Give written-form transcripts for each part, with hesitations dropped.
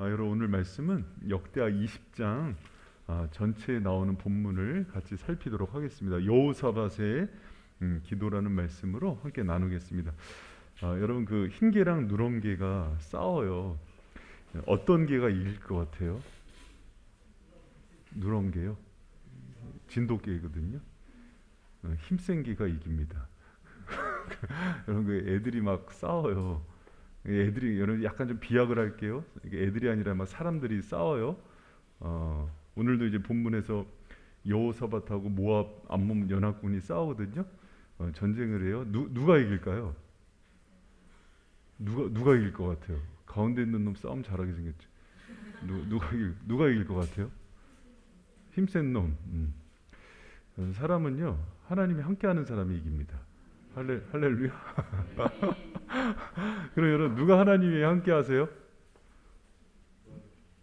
여러분 오늘 말씀은 역대하 20장 전체에 나오는 본문을 같이 살피도록 하겠습니다. 여호사밧의 기도라는 말씀으로 함께 나누겠습니다. 여러분 그 흰 개랑 누런 개가 싸워요. 어떤 개가 이길 것 같아요? 누런 개요? 진돗개거든요. 힘센 개가 이깁니다. 여러분 그 애들이 막 싸워요. 애들이 여러분 약간 좀 비약을 할게요. 애들이 아니라 막 사람들이 싸워요. 오늘도 이제 본문에서 여호사밧하고 모압 암몬 연합군이 싸우거든요. 전쟁을 해요. 누가 이길까요? 누가 이길 것 같아요? 가운데 있는 놈 싸움 잘하게 생겼죠. 누가 이길 것 같아요? 힘센 놈. 사람은요 하나님이 함께하는 사람이 이깁니다. 할렐루야. 그럼 여러분 누가 하나님이 함께하세요?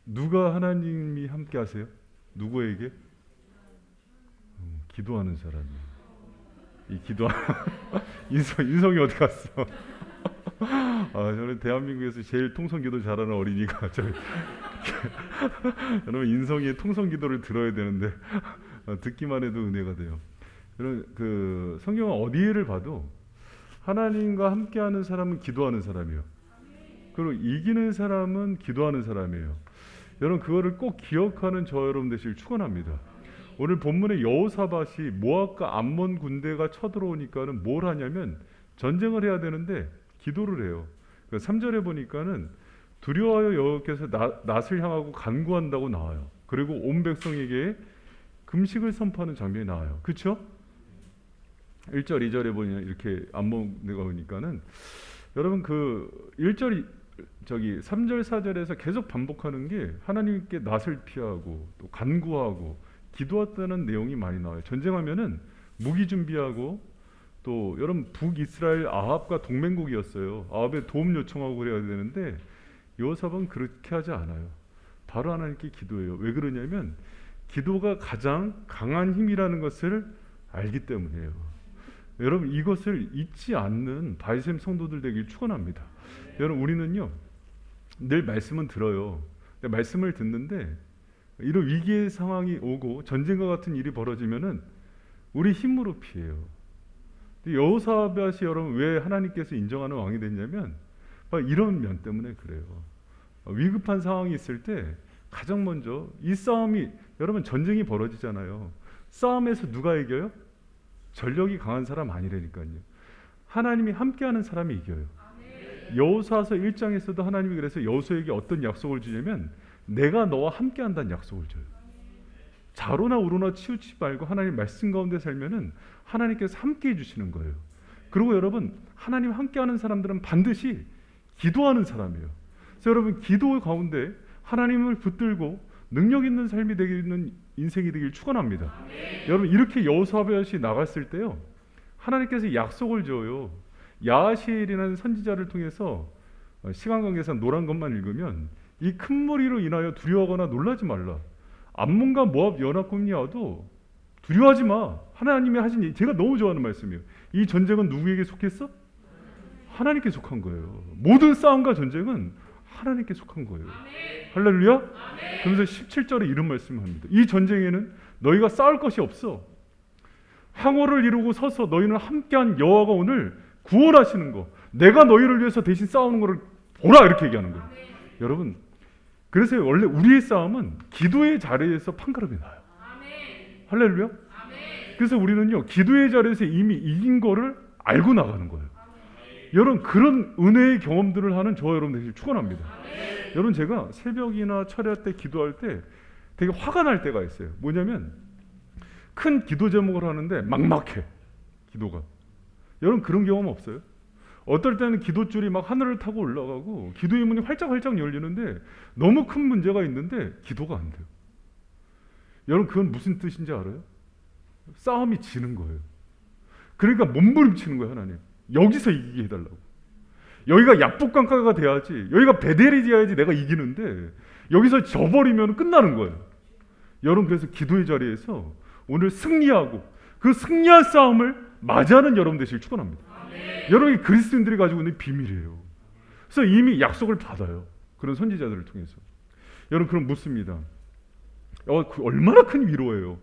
누가 하나님이 함께하세요? 누구에게? 기도하는 사람이. 이 기도 인성이 어디 갔어? 저는 대한민국에서 제일 통성기도 잘하는 어린이가 여러분 인성이의 통성기도를 들어야 되는데 듣기만 해도 은혜가 돼요. 여러분 그 성경 어디를 봐도 하나님과 함께하는 사람은 기도하는 사람이요. 그리고 이기는 사람은 기도하는 사람이에요. 여러분 그거를 꼭 기억하는 저 여러분 되시길 축원합니다. 오늘 본문의 여호사밧이 모압과 암몬 군대가 쳐들어오니까는 뭘 하냐면 전쟁을 해야 되는데 기도를 해요. 3절에 보니까는 두려워하여 여호와께서 낫을 향하고 간구한다고 나와요. 그리고 온 백성에게 금식을 선포하는 장면이 나와요. 그렇죠? 1절, 2절에 보면 이렇게 암몬가 오니까는 여러분 그 1절 3절, 4절에서 계속 반복하는 게 하나님께 낫을 피하고 또 간구하고 기도했다는 내용이 많이 나와요. 전쟁하면은 무기 준비하고 또 여러분 북이스라엘 아합과 동맹국이었어요. 아합에 도움 요청하고 그래야 되는데 여호사밧은 그렇게 하지 않아요. 바로 하나님께 기도해요. 왜 그러냐면 기도가 가장 강한 힘이라는 것을 알기 때문이에요. 여러분 이것을 잊지 않는 바이셈 성도들 되길 축원합니다. 여러분 우리는요 늘 말씀은 들어요. 근데 말씀을 듣는데 이런 위기의 상황이 오고 전쟁과 같은 일이 벌어지면은 우리 힘으로 피해요. 여호사밧이 여러분 왜 하나님께서 인정하는 왕이 됐냐면 이런 면 때문에 그래요. 위급한 상황이 있을 때 가장 먼저 이 싸움이 여러분 전쟁이 벌어지잖아요. 싸움에서 누가 이겨요? 전력이 강한 사람 아니라니까요. 하나님이 함께하는 사람이 이겨요. 여호수아서 1장에서도 하나님이 그래서 여호수아에게 어떤 약속을 주냐면 내가 너와 함께한다는 약속을 줘요. 좌로나 우로나 치우치지 말고 하나님 말씀 가운데 살면은 하나님께서 함께해 주시는 거예요. 그리고 여러분 하나님 함께하는 사람들은 반드시 기도하는 사람이에요. 그래서 여러분 기도 가운데 하나님을 붙들고 능력 있는 삶이 되는 인생이 되길 축원합니다. 여러분 이렇게 여호사밧이 나갔을 때요 하나님께서 약속을 줘요. 야하시엘이라는 선지자를 통해서 시간 관계상 노란 것만 읽으면 이 큰 무리로 인하여 두려워하거나 놀라지 말라. 암몬과 모압 연합군이 와도 두려워하지 마. 하나님이 하신 제가 너무 좋아하는 말씀이에요. 이 전쟁은 누구에게 속했어? 하나님께 속한 거예요. 모든 싸움과 전쟁은 하나님께 속한 거예요. 할렐루야? 그러면서 17절에 이런 말씀을 합니다. 이 전쟁에는 너희가 싸울 것이 없어. 항호를 이루고 서서 너희는 함께한 여호와가 오늘 구원하시는 거. 내가 너희를 위해서 대신 싸우는 거를 보라 이렇게 얘기하는 거예요. 여러분 그래서 원래 우리의 싸움은 기도의 자리에서 판가름이 나요. 할렐루야? 그래서 우리는요 기도의 자리에서 이미 이긴 거를 알고 나가는 거예요. 여러분 그런 은혜의 경험들을 하는 저 여러분 되길 축원합니다. 여러분 제가 새벽이나 철야 때 기도할 때 되게 화가 날 때가 있어요. 뭐냐면 큰 기도 제목을 하는데 막막해 기도가. 여러분 그런 경험 없어요? 어떨 때는 기도줄이 막 하늘을 타고 올라가고 기도의 문이 활짝활짝 열리는데 너무 큰 문제가 있는데 기도가 안 돼요. 여러분 그건 무슨 뜻인지 알아요? 싸움이 지는 거예요. 그러니까 몸부림치는 거예요. 하나님 여기서 이기게 해달라고. 여기가 약복강가가 돼야지, 여기가 베델이 돼야지 내가 이기는데 여기서 져버리면 끝나는 거예요. 여러분 그래서 기도의 자리에서 오늘 승리하고 그 승리한 싸움을 맞이하는 여러분 되시길 축원합니다. 여러분이 그리스도인들이 가지고 있는 비밀이에요. 그래서 이미 약속을 받아요. 그런 선지자들을 통해서. 여러분 그럼 묻습니다. 얼마나 큰 위로예요.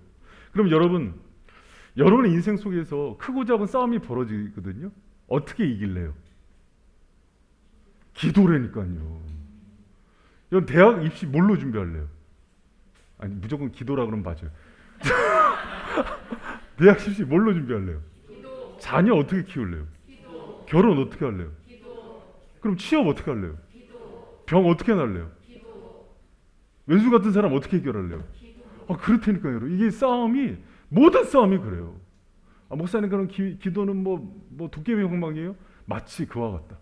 그럼 여러분의 인생 속에서 크고 작은 싸움이 벌어지거든요. 어떻게 이길래요? 기도라니까요. 여러분 대학 입시 뭘로 준비할래요? 아니 무조건 기도라 그러면 맞아요. 대학 입시 뭘로 준비할래요? 기도. 자녀 어떻게 키울래요? 기도. 결혼 어떻게 할래요? 기도. 그럼 취업 어떻게 할래요? 기도. 병 어떻게 날래요? 기도. 왼수 같은 사람 어떻게 해결할래요? 기도. 그렇다니까요. 여러분. 이게 싸움이 모든 싸움이 그래요. 목사님 그럼 기도는 뭐 도깨비 방망이에요? 마치 그와 같다.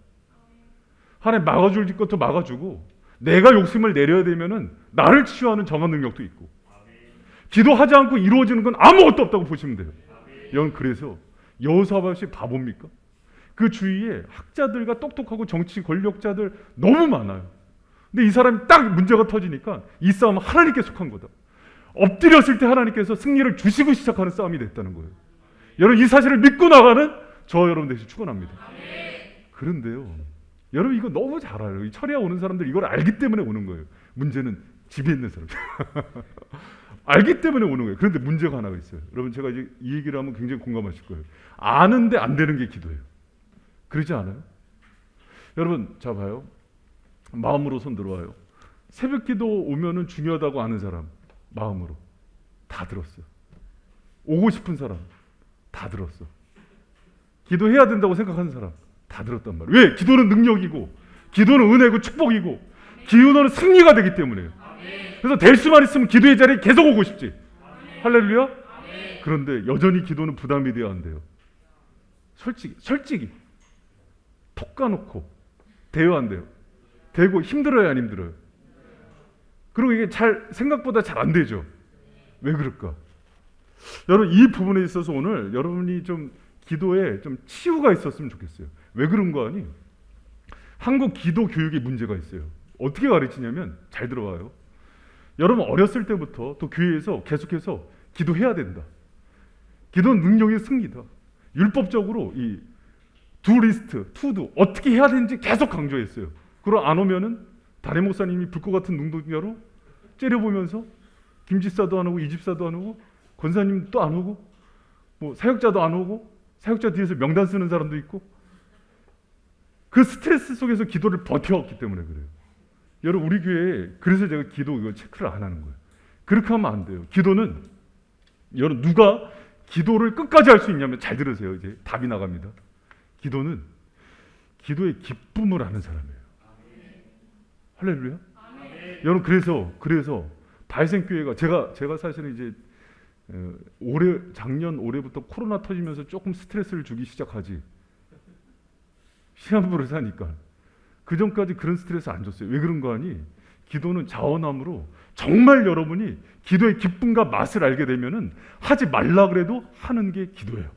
하나님 막아줄 것도 막아주고 내가 욕심을 내려야 되면은 나를 치유하는 정한 능력도 있고 기도하지 않고 이루어지는 건 아무것도 없다고 보시면 돼요. 여러분 그래서 여호사밧이 바보입니까? 그 주위에 학자들과 똑똑하고 정치 권력자들 너무 많아요. 근데 이 사람이 딱 문제가 터지니까 이 싸움은 하나님께 속한 거다. 엎드렸을 때 하나님께서 승리를 주시고 시작하는 싸움이 됐다는 거예요. 여러분 이 사실을 믿고 나가는 여러분 되시 축원합니다. 그런데요, 여러분 이거 너무 잘 알아요. 이 철야 오는 사람들 이걸 알기 때문에 오는 거예요. 문제는 집에 있는 사람들. 알기 때문에 오는 거예요. 그런데 문제가 하나가 있어요. 여러분 제가 이제 이 얘기를 하면 굉장히 공감하실 거예요. 아는데 안 되는 게 기도예요. 그러지 않아요? 여러분 자 봐요. 마음으로 손 들어와요. 새벽 기도 오면은 중요하다고 아는 사람 마음으로 다 들었어요. 오고 싶은 사람 다 들었어. 기도해야 된다고 생각하는 사람 다 들었단 말이에요. 왜? 기도는 능력이고 기도는 은혜고 축복이고 기도는 승리가 되기 때문에요. 그래서 될 수만 있으면 기도의 자리에 계속 오고 싶지. 할렐루야. 그런데 여전히 기도는 부담이 돼야 한대요. 솔직히 톡 까놓고 돼야 한대요. 되고 힘들어요, 안 힘들어요? 그리고 이게 생각보다 잘 안 되죠. 왜 그럴까? 여러분 이 부분에 있어서 오늘 여러분이 좀 기도에 좀 치유가 있었으면 좋겠어요. 왜 그런 거 아니? 한국 기도 교육에 문제가 있어요. 어떻게 가르치냐면 잘 들어봐요. 여러분 어렸을 때부터 또 교회에서 계속해서 기도해야 된다. 기도는 능력의 승리다. 율법적으로 이 두리스트, 투두 어떻게 해야 되는지 계속 강조했어요. 그럼 안 오면은 담임 목사님이 불꽃 같은 눈동자로 째려보면서 김집사도 안 오고 이집사도 안 오고 권사님도 안 오고 뭐 사역자도 안 오고 사역자 뒤에서 명단 쓰는 사람도 있고 그 스트레스 속에서 기도를 버텨왔기 때문에 그래요. 여러분 우리 교회에 그래서 제가 기도 이거 체크를 안 하는 거예요. 그렇게 하면 안 돼요. 기도는 여러분 누가 기도를 끝까지 할 수 있냐면 잘 들으세요. 이제 답이 나갑니다. 기도는 기도의 기쁨을 아는 사람이에요. 할렐루야. 여러분 그래서 발생교회가 제가 사실은 이제 작년 올해부터 코로나 터지면서 조금 스트레스를 주기 시작하지. 시한부를 사니까 그 전까지 그런 스트레스 안 줬어요. 왜 그런 거 아니? 기도는 자원함으로 정말 여러분이 기도의 기쁨과 맛을 알게 되면은 하지 말라 그래도 하는 게 기도예요.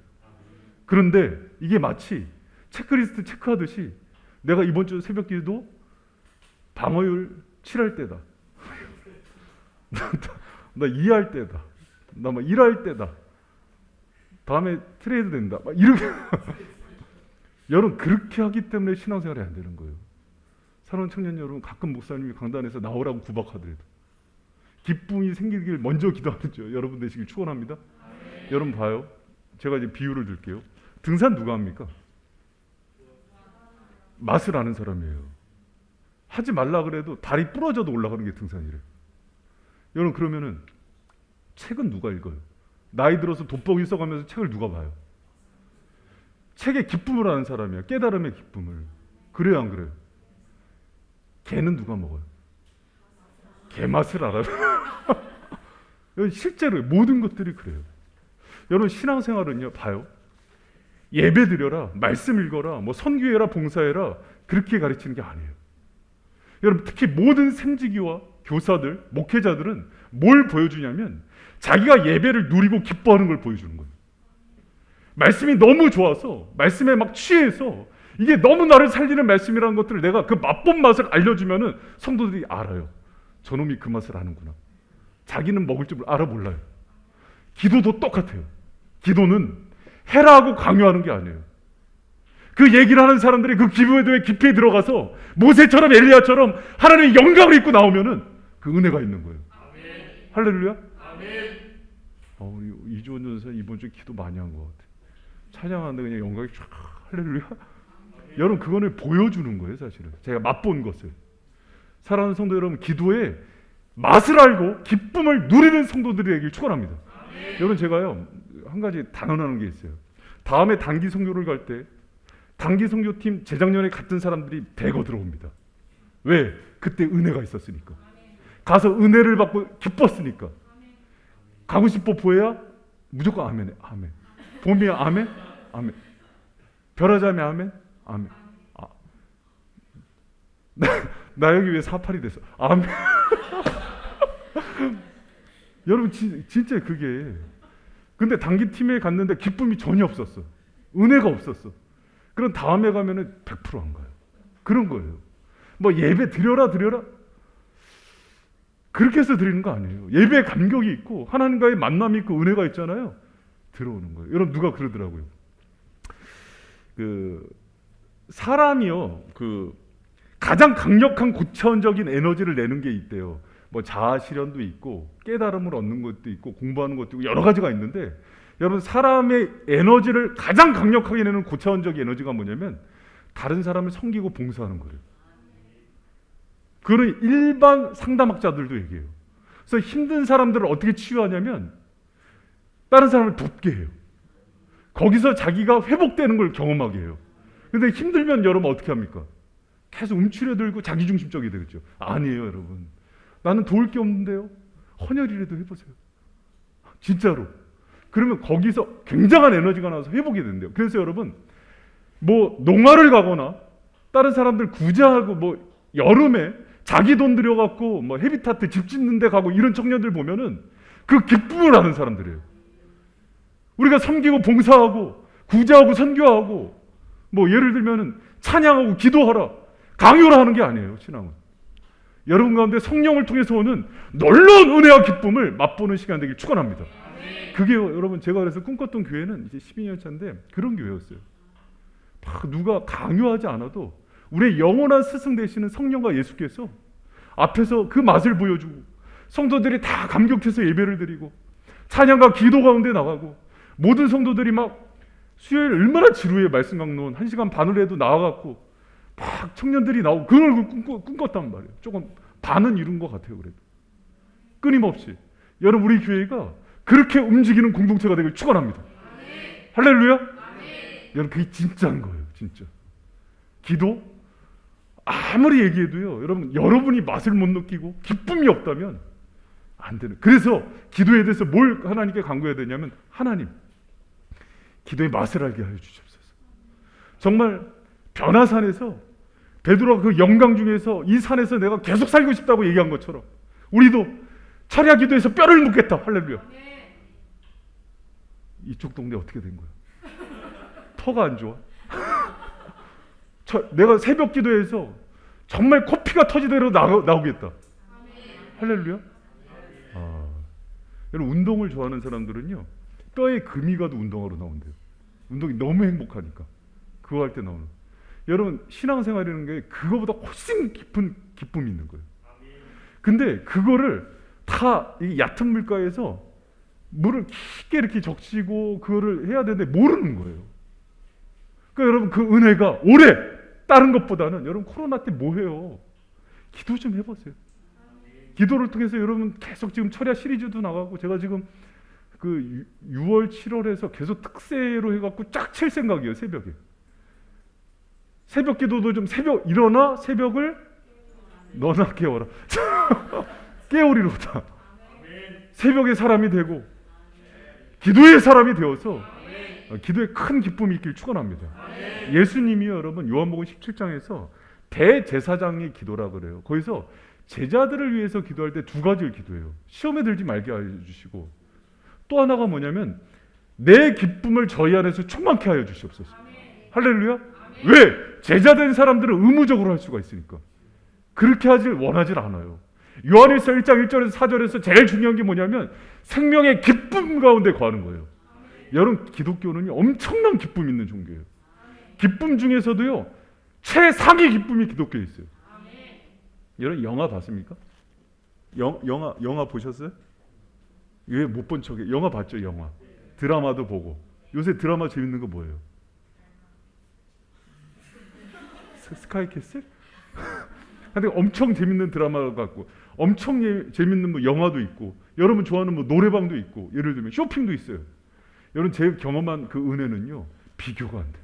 그런데 이게 마치 체크리스트 체크하듯이 내가 이번 주 새벽 기도 방어율 7할 때다. 나 2할 때다. 나 막 1할 때다. 다음에 트레이드 된다. 막 이렇게 여러분 그렇게 하기 때문에 신앙생활이 안 되는 거예요. 사랑하는 청년 여러분, 가끔 목사님이 강단에서 나오라고 구박하더라도 기쁨이 생기길 먼저 기도하죠. 여러분 되시길 축원합니다. 여러분 봐요. 제가 이제 비유를 들게요. 등산 누가 합니까? 맛을 아는 사람이에요. 하지 말라 그래도 다리 부러져도 올라가는 게 등산이래요. 여러분 그러면은 책은 누가 읽어요? 나이 들어서 돋보기 써가면서 책을 누가 봐요? 책의 기쁨을 아는 사람이야. 깨달음의 기쁨을. 그래요, 안 그래요? 개는 누가 먹어요? 개 맛을 알아요. 실제로 모든 것들이 그래요. 여러분 신앙생활은요, 봐요. 예배 드려라, 말씀 읽어라, 뭐 선교해라, 봉사해라 그렇게 가르치는 게 아니에요. 여러분 특히 모든 생지기와 교사들, 목회자들은 뭘 보여주냐면 자기가 예배를 누리고 기뻐하는 걸 보여주는 거예요. 말씀이 너무 좋아서 말씀에 막 취해서 이게 너무 나를 살리는 말씀이라는 것들을 내가 그 맛본 맛을 알려주면은 성도들이 알아요. 저놈이 그 맛을 아는구나. 자기는 먹을 줄 알아 몰라요. 기도도 똑같아요. 기도는 해라고 강요하는 게 아니에요. 그 얘기를 하는 사람들이 그 기도에 깊이 들어가서 모세처럼 엘리야처럼 하나님의 영광을 입고 나오면은 그 은혜가 있는 거예요. 할렐루야. 우리 이주원 전사 이번 주에 기도 많이 한 것 같아요. 찬양하는데 그냥 영광이 쫙 할렐루야. 여러분 그거는 보여주는 거예요. 사실은 제가 맛본 것을. 사랑하는 성도 여러분, 기도에 맛을 알고 기쁨을 누리는 성도들이 되길 축원합니다. 여러분 제가요 한 가지 단언하는 게 있어요. 다음에 단기 선교를 갈 때 단기 선교팀 재작년에 갔던 사람들이 대거 들어옵니다. 왜? 그때 은혜가 있었으니까. 가서 은혜를 받고 기뻤으니까. 가고 싶어 보여야 무조건 아멘해. 아멘. 봄이야 아멘. 아멘. 별하자매 아멘. 아멘. 나 여기 왜 48이 됐어? 아멘. 여러분 진짜 그게. 근데 단기 팀에 갔는데 기쁨이 전혀 없었어. 은혜가 없었어. 그럼 다음에 가면은 100%안 가요. 그런 거예요. 뭐 예배 드려라 그렇게 해서 드리는 거 아니에요. 예배에 감격이 있고 하나님과의 만남이 있고 은혜가 있잖아요. 들어오는 거예요. 여러분 누가 그러더라고요. 그 사람이요 가장 강력한 고차원적인 에너지를 내는 게 있대요. 뭐 자아 실현도 있고 깨달음을 얻는 것도 있고 공부하는 것도 있고 여러 가지가 있는데, 여러분 사람의 에너지를 가장 강력하게 내는 고차원적 에너지가 뭐냐면 다른 사람을 섬기고 봉사하는 거예요. 그거는 일반 상담학자들도 얘기해요. 그래서 힘든 사람들을 어떻게 치유하냐면 다른 사람을 돕게 해요. 거기서 자기가 회복되는 걸 경험하게 해요. 근데 힘들면 여러분 어떻게 합니까? 계속 움츠려들고 자기중심적이 되겠죠. 아니에요 여러분. 나는 도울 게 없는데요. 헌혈이라도 해보세요. 진짜로. 그러면 거기서 굉장한 에너지가 나와서 회복이 된대요. 그래서 여러분 뭐 농가를 가거나 다른 사람들 구제하고 뭐 여름에 자기 돈 들여갖고 뭐 헤비타트 집 짓는 데 가고 이런 청년들 보면은 그 기쁨을 아는 사람들이에요. 우리가 섬기고 봉사하고 구제하고 선교하고 뭐 예를 들면은 찬양하고 기도하라 강요를 하는 게 아니에요. 신앙은 여러분 가운데 성령을 통해서 오는 놀라운 은혜와 기쁨을 맛보는 시간 되길 축원합니다. 그게 여러분 제가 그래서 꿈꿨던 교회는 이제 12년 차인데 그런 교회였어요. 막 누가 강요하지 않아도 우리의 영원한 스승 되시는 성령과 예수께서 앞에서 그 맛을 보여주고 성도들이 다 감격해서 예배를 드리고 찬양과 기도 가운데 나가고 모든 성도들이 막 수요일 얼마나 지루해. 말씀 강론 1시간 반을 해도 나와갖고 막 청년들이 나오고 그걸 꿈꿨단 말이에요. 조금 반은 이룬 것 같아요. 그래도 끊임없이 여러분 우리 교회가 그렇게 움직이는 공동체가 되길 축원합니다. 할렐루야. 여러분 그게 진짜인 거예요. 진짜 기도 아무리 얘기해도요 여러분 여러분이 맛을 못 느끼고 기쁨이 없다면 안 되는. 그래서 기도에 대해서 뭘 하나님께 간구해야 되냐면 하나님 기도의 맛을 알게 하여 주시옵소서. 정말 변화산에서 베드로가 그 영광 중에서 이 산에서 내가 계속 살고 싶다고 얘기한 것처럼 우리도 철야 기도에서 뼈를 묻겠다. 할렐루야. 이쪽 동네 어떻게 된 거야? 터가 안 좋아? 내가 새벽 기도에서 정말 코피가 터지대로 나오겠다. 할렐루야. 여러분 운동을 좋아하는 사람들은요 뼈에 금이 가도 운동하러 나온대요. 운동이 너무 행복하니까 그거 할 때 나오는. 여러분 신앙생활이라는 게 그거보다 훨씬 깊은 기쁨이 있는 거예요. 근데 그거를 다 이 얕은 물가에서 물을 깊게 이렇게 적시고 그거를 해야 되는데 모르는 거예요. 그러니까 여러분 그 은혜가 오래 다른 것보다는 여러분 코로나 때 뭐 해요? 기도 좀 해보세요. 기도를 통해서 여러분 계속 지금 철야 시리즈도 나가고 제가 지금 그 6월 7월에서 계속 특세로 해갖고 쫙 칠 생각이에요. 새벽에 새벽 기도도 좀 새벽 일어나 새벽을 너나 깨워라. 깨우리로다. 새벽의 사람이 되고 기도의 사람이 되어서 기도에 큰 기쁨이 있길 축원합니다. 예수님이 여러분 요한복음 17장에서 대제사장의 기도라 그래요. 거기서 제자들을 위해서 기도할 때 두 가지를 기도해요. 시험에 들지 말게 해주시고 또 하나가 뭐냐면 내 기쁨을 저희 안에서 충만케 하여 주시옵소서. 할렐루야. 왜? 제자된 사람들은 의무적으로 할 수가 있으니까. 그렇게 원하지 않아요. 요한일서 1장 1절에서 4절에서 제일 중요한 게 뭐냐면 생명의 기쁨 가운데 거하는 거예요. 여러분 기독교는 엄청난 기쁨 있는 종교예요. 기쁨 중에서도요 최상의 기쁨이 기독교에 있어요. 여러분 영화 봤습니까? 영화 보셨어요? 왜 못 본 척해? 영화 봤죠, 영화. 드라마도 보고. 요새 드라마 재밌는 거 뭐예요? 스카이캐슬? 근데 엄청 재밌는 드라마 같고, 엄청 재밌는 뭐 영화도 있고, 여러분 좋아하는 뭐 노래방도 있고, 예를 들면 쇼핑도 있어요. 여러분 제 경험한 그 은혜는요, 비교가 안 돼요.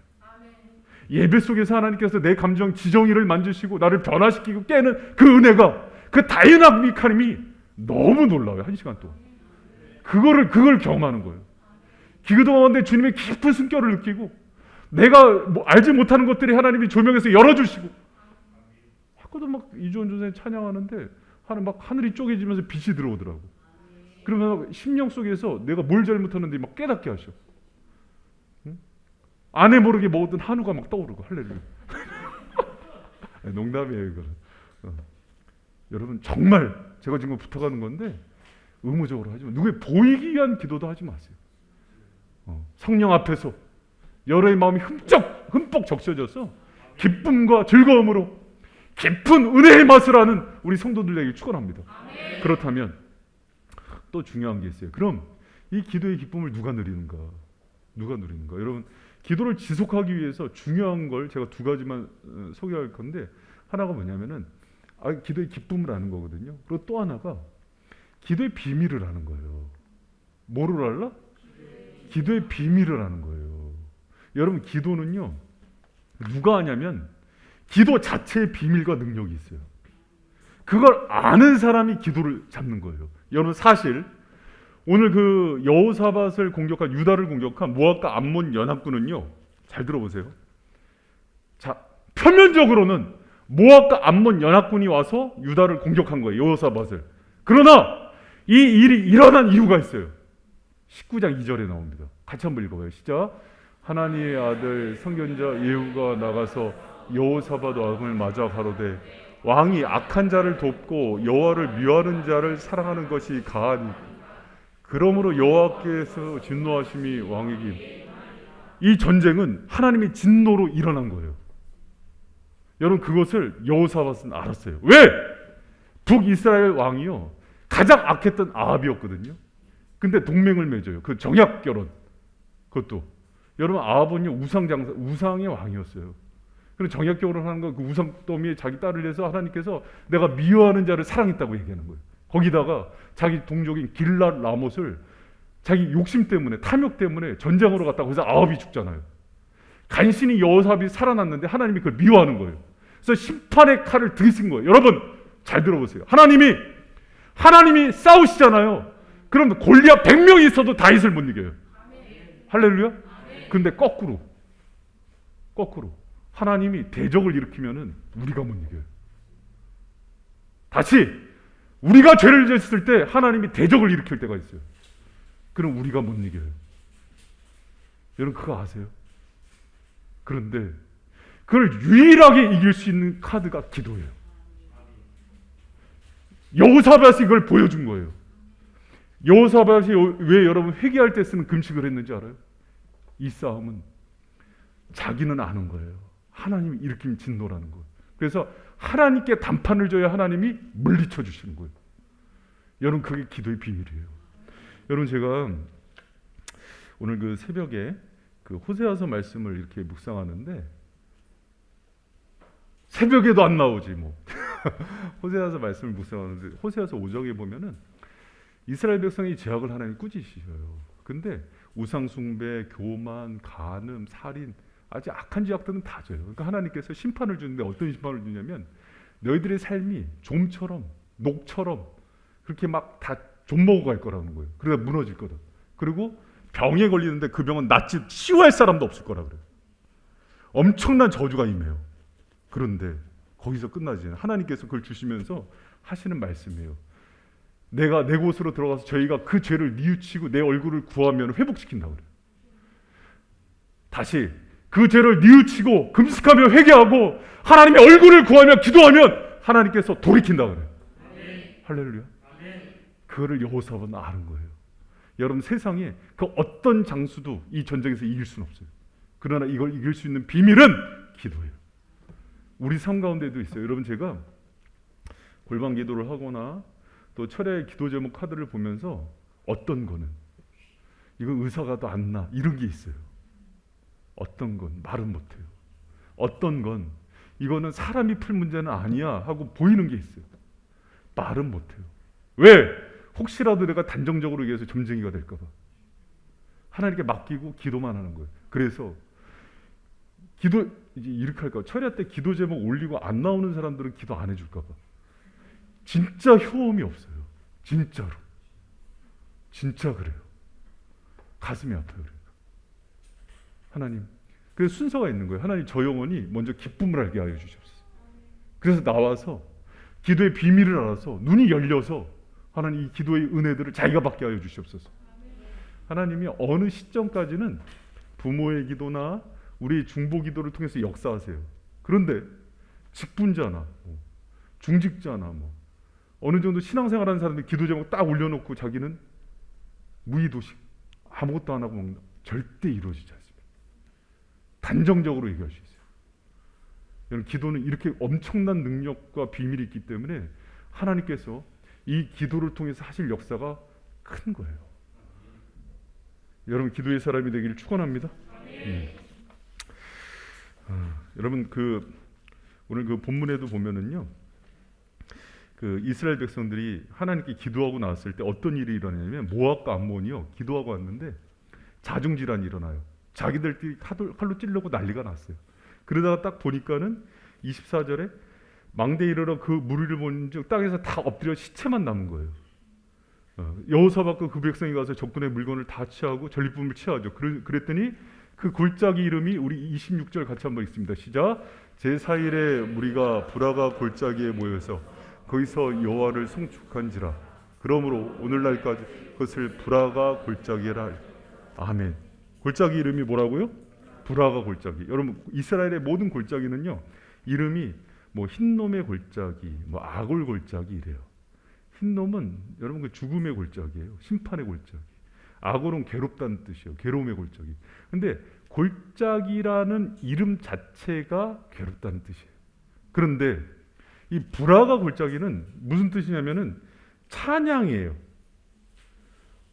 예배 속에서 하나님께서 내 감정 지정의를 만지시고 나를 변화시키고 깨는 그 은혜가, 그 다이나믹함이 너무 놀라워요. 한 시간 동안 그걸 경험하는 거예요. 기도 가운데 주님의 깊은 숨결을 느끼고, 내가 뭐 알지 못하는 것들이 하나님이 조명해서 열어주시고, 자꾸도 막 이주원 전사님 찬양하는데 막 하늘이 쪼개지면서 빛이 들어오더라고. 그러면 심령 속에서 내가 뭘 잘못하는데 막 깨닫게 하셔. 아내 모르게 먹었던 한우가 막 떠오르고. 할렐루야. 농담이에요, 이거는. 여러분 정말 제가 지금 부탁하는 건데 의무적으로 하지 마. 누구의 보이기 위한 기도도 하지 마세요. 성령 앞에서 여러의 마음이 흠뻑 적셔져서 기쁨과 즐거움으로 깊은 은혜의 맛을 아는 우리 성도들에게 축원합니다. 그렇다면 또 중요한 게 있어요. 그럼 이 기도의 기쁨을 누가 누리는가? 여러분, 기도를 지속하기 위해서 중요한 걸 제가 두 가지만 소개할 건데, 하나가 뭐냐면은 기도의 기쁨을 아는 거거든요. 그리고 또 하나가 기도의 비밀을 아는 거예요. 뭐를 알라? 기도의 비밀을 아는 거예요. 여러분, 기도는요, 누가 하냐면 기도 자체의 비밀과 능력이 있어요. 그걸 아는 사람이 기도를 잡는 거예요. 여러분, 사실 오늘 그 여호사밧을 공격한, 유다를 공격한 모압과 암몬 연합군은요, 잘 들어보세요. 자, 표면적으로는 모압과 암몬 연합군이 와서 유다를 공격한 거예요, 여호사밧을. 그러나 이 일이 일어난 이유가 있어요. 19장 2절에 나옵니다. 같이 한번 읽어봐요. 시작. 하나님의 아들 선견자 예후가 나가서 여호사밧 왕을 맞아 가로되, 왕이 악한 자를 돕고 여호와를 미워하는 자를 사랑하는 것이 가하니 그러므로 여호와께서 진노하심이 왕에게. 이 전쟁은 하나님의 진노로 일어난 거예요. 여러분, 그것을 여호사밧은 알았어요. 왜? 북이스라엘 왕이요, 가장 악했던 아합이었거든요. 근데 동맹을 맺어요. 그 정약 결혼. 그것도 여러분, 아합은요 우상의 왕이었어요. 그리고 정약 결혼하는 거, 그 우상 더미에 자기 딸을 내서 하나님께서 내가 미워하는 자를 사랑했다고 얘기하는 거예요. 거기다가 자기 동족인 길랏 라못을 자기 욕심 때문에, 탐욕 때문에 전쟁으로 갔다고 해서 아합이 죽잖아요. 간신히 여호사밧이 살아났는데 하나님이 그걸 미워하는 거예요. 그래서 심판의 칼을 들이신 거예요. 여러분 잘 들어보세요. 하나님이 싸우시잖아요. 그럼 골리앗 100명이 있어도 다윗을 못 이겨요. 할렐루야. 근데 거꾸로 하나님이 대적을 일으키면은 우리가 못 이겨요. 다시 우리가 죄를 지었을 때 하나님이 대적을 일으킬 때가 있어요. 그럼 우리가 못 이겨요. 여러분 그거 아세요? 그런데 그걸 유일하게 이길 수 있는 카드가 기도예요. 여호사밧이 이걸 보여준 거예요. 여호사밧이 왜 여러분 회개할 때 쓰는 금식을 했는지 알아요? 이 싸움은 자기는 아는 거예요. 하나님이 일으킨 진노라는 거예요. 그래서 하나님께 단판을 줘야 하나님이 물리쳐 주시는 거예요. 여러분 그게 기도의 비밀이에요. 여러분 제가 오늘 그 새벽에 그 호세아서 말씀을 이렇게 묵상하는데 새벽에도 안 나오지 뭐. 호세아서 말씀을 묵상하는데 호세아서 5장에 보면은 이스라엘 백성이 죄악을 하나님 꾸짖으셔요. 근데 우상 숭배, 교만, 간음, 살인, 아주 악한 죄악들은 다 져요. 그러니까 하나님께서 심판을 주는데 어떤 심판을 주냐면 너희들의 삶이 좀처럼 녹처럼 그렇게 막 다 좀먹어 갈 거라는 거예요. 그러다 무너질 거다. 그리고 병에 걸리는데 그 병은 낫지 치유할 사람도 없을 거라 그래요. 엄청난 저주가 임해요. 그런데 거기서 끝나지 않아요. 하나님께서 그걸 주시면서 하시는 말씀이에요. 내가 내 곳으로 들어가서 저희가 그 죄를 뉘우치고 내 얼굴을 구하면 회복시킨다고 그래요. 다시 그 죄를 뉘우치고 금식하며 회개하고 하나님의 얼굴을 구하며 기도하면 하나님께서 돌이킨다고 그래요. 할렐루야. 그거를 여호사밧은 아는 거예요. 여러분 세상에 그 어떤 장수도 이 전쟁에서 이길 수는 없어요. 그러나 이걸 이길 수 있는 비밀은 기도예요. 우리 삶 가운데도 있어요. 여러분 제가 골방 기도를 하거나 또 철야의 기도 제목 카드를 보면서 어떤 거는 이건 의사가 더 안 나 이런 게 있어요. 어떤 건 말은 못해요. 어떤 건 이거는 사람이 풀 문제는 아니야 하고 보이는 게 있어요. 말은 못해요. 왜? 혹시라도 내가 단정적으로 얘기해서 점쟁이가 될까 봐. 하나님께 맡기고 기도만 하는 거예요. 그래서 기도 이제 이렇게 할까? 철야 때 기도 제목 올리고 안 나오는 사람들은 기도 안 해줄까 봐. 진짜 효험이 없어요. 진짜로. 진짜 그래요. 가슴이 아파요. 그래요. 하나님. 그래서 순서가 있는 거예요. 하나님 저 영혼이 먼저 기쁨을 알게 하여 주시옵소서. 그래서 나와서 기도의 비밀을 알아서 눈이 열려서 하나님 이 기도의 은혜들을 자기가 받게 하여 주시옵소서. 하나님이 어느 시점까지는 부모의 기도나 우리 중보 기도를 통해서 역사하세요. 그런데 직분자나 중직자나 어느 정도 신앙생활하는 사람들 기도 제목 딱 올려놓고 자기는 무의도식 아무것도 안 하고 먹는다. 절대 이루어지지 않습니다. 단정적으로 얘기할 수 있어요. 여러분 기도는 이렇게 엄청난 능력과 비밀이 있기 때문에 하나님께서 이 기도를 통해서 하실 역사가 큰 거예요. 여러분 기도의 사람이 되기를 축원합니다. 여러분 오늘 그 본문에도 보면은요, 그 이스라엘 백성들이 하나님께 기도하고 나왔을 때 어떤 일이 일어나냐면 모압과 암몬이요 기도하고 왔는데 자중질환이 일어나요. 자기들끼리 칼로 찌르고 난리가 났어요. 그러다가 딱 보니까는 24절에 망대에 이르러 그 무리를 본즉 땅에서 다 엎드려 시체만 남은 거예요. 여호사밧과 그 백성이 가서 적군의 물건을 다 취하고 전리품을 취하죠. 그랬더니 그 골짜기 이름이 우리 26절 같이 한번 읽습니다. 시작. 제4일에 무리가 브라가 골짜기에 모여서 거기서 여호와를 송축한지라. 그러므로 오늘날까지 그것을 브라가 골짜기라. 아멘. 골짜기 이름이 뭐라고요? 브라가 골짜기. 여러분 이스라엘의 모든 골짜기는요 이름이 흰놈의 골짜기, 아골 골짜기 이래요. 흰놈은 여러분 그 죽음의 골짜기예요. 심판의 골짜기. 아골은 괴롭다는 뜻이에요. 괴로움의 골짜기. 근데 골짜기라는 이름 자체가 괴롭다는 뜻이에요. 그런데 이 브라가 골짜기는 무슨 뜻이냐면은 찬양이에요.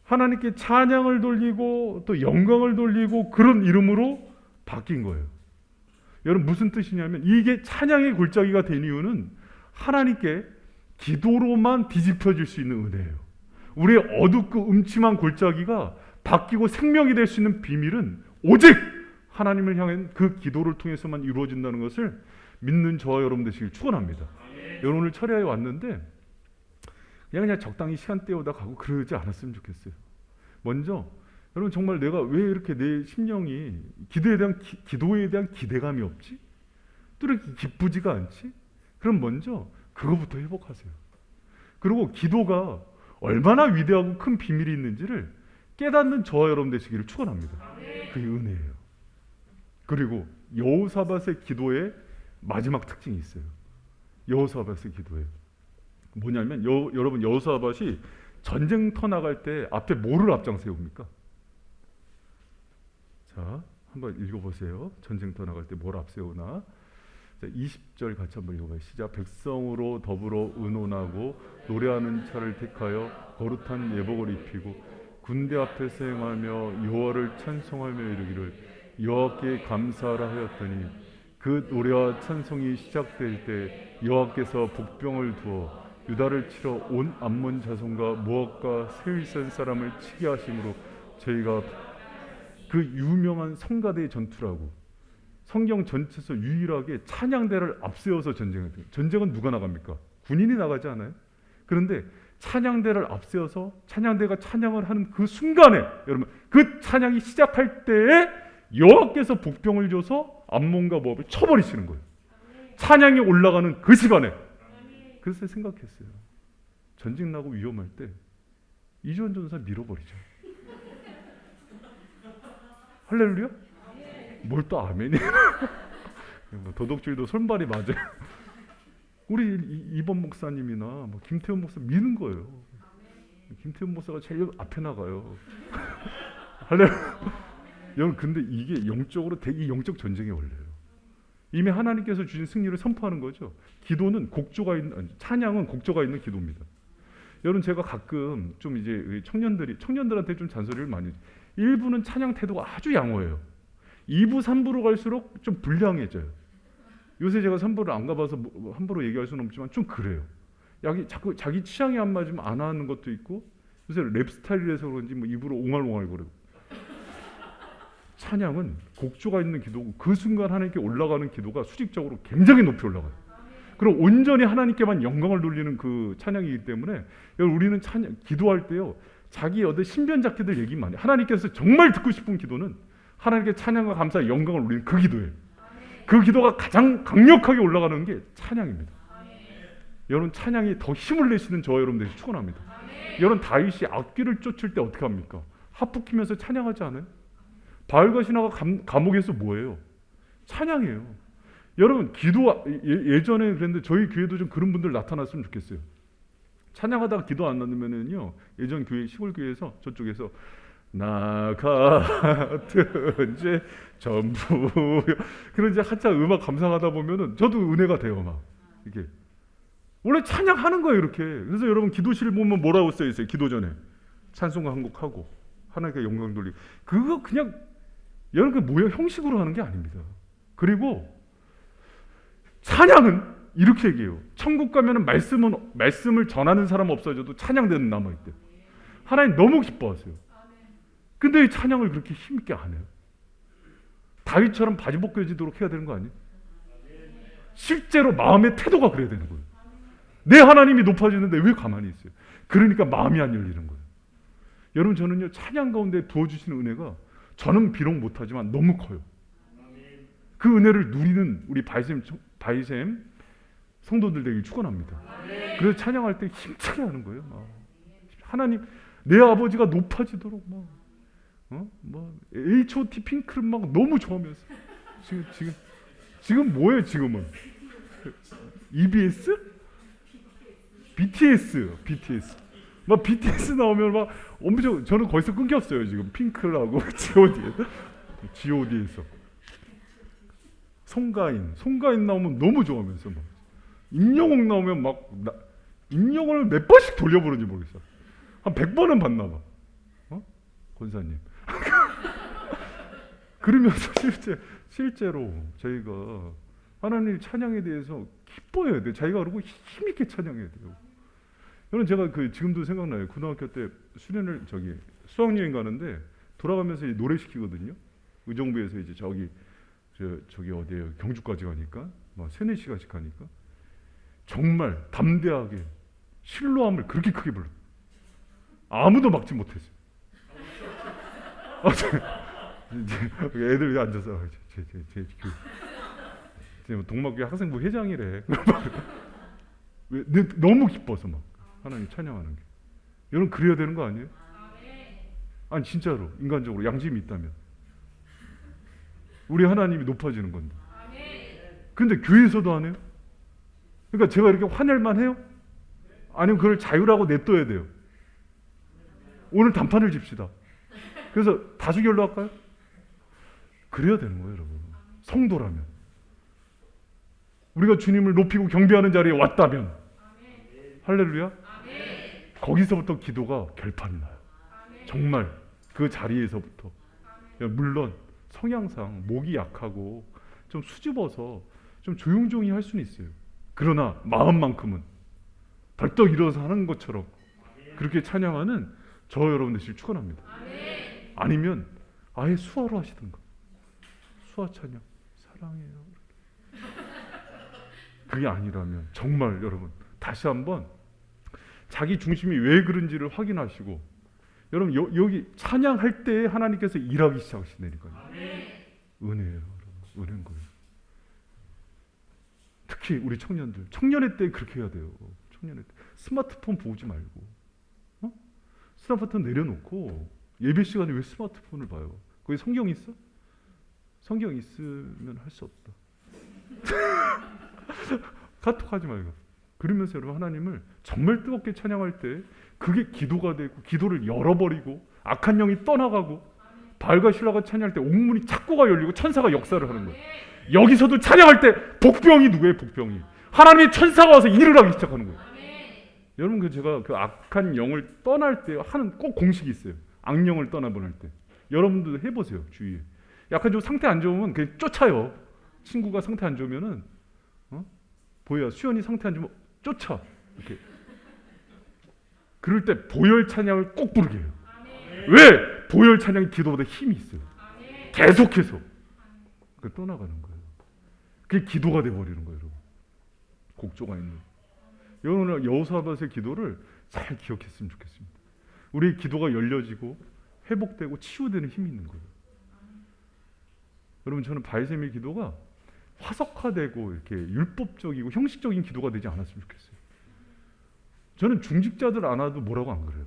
하나님께 찬양을 돌리고 또 영광을 돌리고 그런 이름으로 바뀐 거예요. 여러분 무슨 뜻이냐면 이게 찬양의 골짜기가 된 이유는 하나님께 기도로만 뒤집혀질 수 있는 은혜예요. 우리의 어둡고 음침한 골짜기가 바뀌고 생명이 될 수 있는 비밀은 오직 하나님을 향한 그 기도를 통해서만 이루어진다는 것을 믿는 저와 여러분 되시길 축원합니다. 여러분 오늘 철야에 왔는데 그냥 적당히 시간 때우다 가고 그러지 않았으면 좋겠어요. 먼저 여러분 정말 내가 왜 이렇게 내 심령이 기도에 대한 기대감이 없지? 또 이렇게 기쁘지가 않지? 그럼 먼저 그거부터 회복하세요. 그리고 기도가 얼마나 위대하고 큰 비밀이 있는지를 깨닫는 저와 여러분 되시기를 축원합니다. 그게 은혜예요. 그리고 여호사밧의 기도의 마지막 특징이 있어요. 여호사밧의 기도에 뭐냐면 여러분 여호사밧이 전쟁터 나갈 때 앞에 뭐를 앞장 세웁니까? 자, 한번 읽어보세요. 전쟁터 나갈 때 뭘 앞세우나? 자, 20절 같이 한번 읽어봐요. 시작. 백성으로 더불어 의논하고 노래하는 차를 택하여 거룩한 예복을 입히고 군대 앞에서 행하며 여호와를 찬송하며 이르기를 여호와께 감사하라 하였더니 그 노래와 찬송이 시작될 때 여호와께서 복병을 두어 유다를 치러 온 암몬 자손과 모압과 세일산 사람을 치게 하심으로 저희가 그 유명한 성가대의 전투라고 성경 전체에서 유일하게 찬양대를 앞세워서 전쟁을 해요. 전쟁은 누가 나갑니까? 군인이 나가지 않아요? 그런데 찬양대를 앞세워서 찬양대가 찬양을 하는 그 순간에 여러분 그 찬양이 시작할 때에 여호와께서 복병을 줘서 암몬과 모압을 쳐버리시는 거예요. 찬양이 올라가는 그 시간에. 그래서 생각했어요. 전쟁 나고 위험할 때 이주원 전사 밀어버리죠. 할렐루야? 뭘 또 아멘이야? 도덕질도 손발이 맞아요. 우리 이번 목사님이나 김태훈 목사 미는 거예요. 김태훈 목사가 제일 앞에 나가요. 할렐루야. 여러분 근데 이게 영적으로 되게 영적 전쟁에 걸려요. 이미 하나님께서 주신 승리를 선포하는 거죠. 기도는 찬양은 곡조가 있는 기도입니다. 여러분 제가 가끔 좀 이제 청년들한테 좀 잔소리를 많이 해요. 1부는 찬양 태도가 아주 양호해요. 2부, 3부로 갈수록 좀 불량해져요. 요새 제가 3부를 안 가봐서 함부로 얘기할 수는 없지만 좀 그래요. 자꾸 자기 취향이 안 맞으면 안 하는 것도 있고, 요새 랩 스타일이라서 그런지 뭐 입으로 옹알옹알 거리고. 찬양은 곡조가 있는 기도고 그 순간 하나님께 올라가는 기도가 수직적으로 굉장히 높이 올라가요. 그럼 온전히 하나님께만 영광을 돌리는 그 찬양이기 때문에 우리는 기도할 때요, 자기 어디 신변잡기들 얘기 많이 해요. 하나님께서 정말 듣고 싶은 기도는 하나님께 찬양과 감사, 영광을 올리는 그 기도예요. 그 기도가 가장 강력하게 올라가는 게 찬양입니다. 여러분 찬양이 더 힘을 내시는 저와 여러분들이 축원합니다. 여러분 다윗이 악귀를 쫓을 때 어떻게 합니까? 하프 키면서 찬양하지 않아요? 바울과 시나가 감옥에서 뭐예요? 찬양해요. 여러분 기도 예전에 그랬는데 저희 교회도 좀 그런 분들 나타났으면 좋겠어요. 찬양하다가 기도 안 나누면은요, 예전 교회 시골 교회에서 저쪽에서 나 같은지 전부 그런 이제 한참 음악 감상하다 보면은 저도 은혜가 돼요. 막 이게 원래 찬양하는 거예요 이렇게. 그래서 여러분 기도실 보면 뭐라고 써 있어요? 기도 전에 찬송가 한 곡 하고 하나님께 영광 돌리고. 그거 그냥 여러분 그 뭐야, 형식으로 하는 게 아닙니다. 그리고 찬양은 이렇게 얘기해요. 천국 가면은 말씀을 전하는 사람 없어져도 찬양대는 남아있대요. 하나님 너무 기뻐하세요. 근데 이 찬양을 그렇게 힘있게 안 해요. 다윗처럼 바지 벗겨지도록 해야 되는 거 아니에요? 실제로 마음의 태도가 그래야 되는 거예요. 내 하나님이 높아지는데 왜 가만히 있어요? 그러니까 마음이 안 열리는 거예요. 여러분 저는요, 찬양 가운데 부어주시는 은혜가 저는 비록 못하지만 너무 커요. 그 은혜를 누리는 우리 바이샘 성도들 되길 축원합니다. 그래서 찬양할 때 힘차게 하는 거예요. 하나님, 내 아버지가 높아지도록 H.O.T. 핑크를 막 너무 좋아하면서 지금 뭐예요? 지금은 EBS? BTS 막 BTS 나오면 막 엄청 저는 거기서 끊겼어요. 지금 핑크라고 G.O.D에서 송가인 나오면 너무 좋아하면서 막 임영웅 나오면 막 임영웅을 몇 번씩 돌려보는지 모르겠어. 한 100번은 봤나 봐. 권사님. 그러면서 실제로 저희가 하나님 찬양에 대해서 기뻐해야 돼요. 자기가 그러고 힘있게 찬양해야 돼요. 여러분 제가 지금도 생각나요. 고등학교 때 수학여행 가는데 돌아가면서 노래 시키거든요. 의정부에서 이제 저기 어디에요? 경주까지 가니까 막 3-4시간씩 가니까 정말 담대하게 신로함을 그렇게 크게 불렀어요. 아무도 막지 못했어요. 애들이 앉아서 동막교 학생부 회장이래. 너무 기뻐서 막 하나님 찬양하는 게. 여러분 그래야 되는 거 아니에요? 아니 진짜로 인간적으로 양심이 있다면 우리 하나님이 높아지는 건데. 근데 교회에서도 안 해요? 그러니까 제가 이렇게 화낼만 해요? 아니면 그걸 자유라고 냅둬야 돼요? 오늘 단판을 집시다. 그래서 다수결로 할까요? 그래야 되는 거예요, 여러분. 성도라면. 우리가 주님을 높이고 경배하는 자리에 왔다면, 할렐루야? 거기서부터 기도가 결판이 나요. 정말 그 자리에서부터. 물론 성향상 목이 약하고 좀 수줍어서 좀 조용조용히 할 수는 있어요. 그러나 마음만큼은 벌떡 일어서 하는 것처럼 그렇게 찬양하는 저 여러분들 축원합니다. 아니면 아예 수화로 하시든가. 수화 찬양 사랑해요. 그게 아니라면 정말 여러분 다시 한번 자기 중심이 왜 그런지를 확인하시고, 여러분 여기 찬양할 때 하나님께서 일하기 시작하시다니까요. 은혜예요, 여러분. 은혜인 거예요. 특히 우리 청년의 때 그렇게 해야 돼요. 청년의 때 스마트폰 보지 말고, 스마트폰 내려놓고 예배 시간에 왜 스마트폰을 봐요? 거기 성경 있어? 성경 있으면 할 수 없다. 카톡하지 말고. 그러면서 여러분 하나님을 정말 뜨겁게 찬양할 때 그게 기도가 되고 기도를 열어버리고 악한 영이 떠나가고 바알과 신라가 찬양할 때 옥문이 창고가 열리고 천사가 역사를 하는 거예요. 여기서도 찬양할 때 복병이 누구예요? 복병이 하나님의 천사가 와서 일을 하기 시작하는 거예요. 여러분 그 제가 그 악한 영을 떠날 때 하는 꼭 공식이 있어요. 악령을 떠나보낼 때. 여러분도 해보세요. 주위에. 약간 좀 상태 안 좋으면 그냥 쫓아요. 친구가 상태 안 좋으면은 보여. 수연이 상태 안 좋으면 쫓아. 이렇게. 그럴 때 보혈 찬양을 꼭 부르게 해요. 왜? 보혈 찬양이 기도보다 힘이 있어요. 계속해서. 그 떠나가는 거예요. 그게 기도가 돼버리는 거예요. 여러분. 곡조가 있는. 여러분 여호사밧의 기도를 잘 기억했으면 좋겠습니다. 우리 기도가 열려지고 회복되고 치유되는 힘이 있는 거예요. 여러분 저는 바이셈의 기도가 화석화되고 이렇게 율법적이고 형식적인 기도가 되지 않았으면 좋겠어요. 저는 중직자들 안 와도 뭐라고 안 그래요.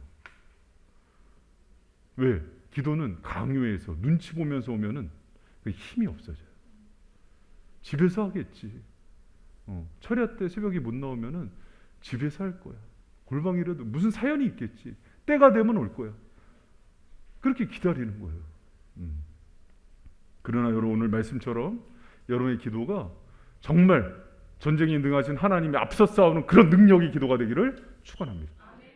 왜? 기도는 강요해서 눈치 보면서 오면은 힘이 없어져요. 집에서 하겠지. 철야 때 새벽에 못 나오면은 집에서 할 거야. 골방이라도 무슨 사연이 있겠지. 때가 되면 올 거야. 그렇게 기다리는 거예요. 그러나 여러분 오늘 말씀처럼 여러분의 기도가 정말 전쟁에 능하신 하나님의 앞서 싸우는 그런 능력의 기도가 되기를 축원합니다.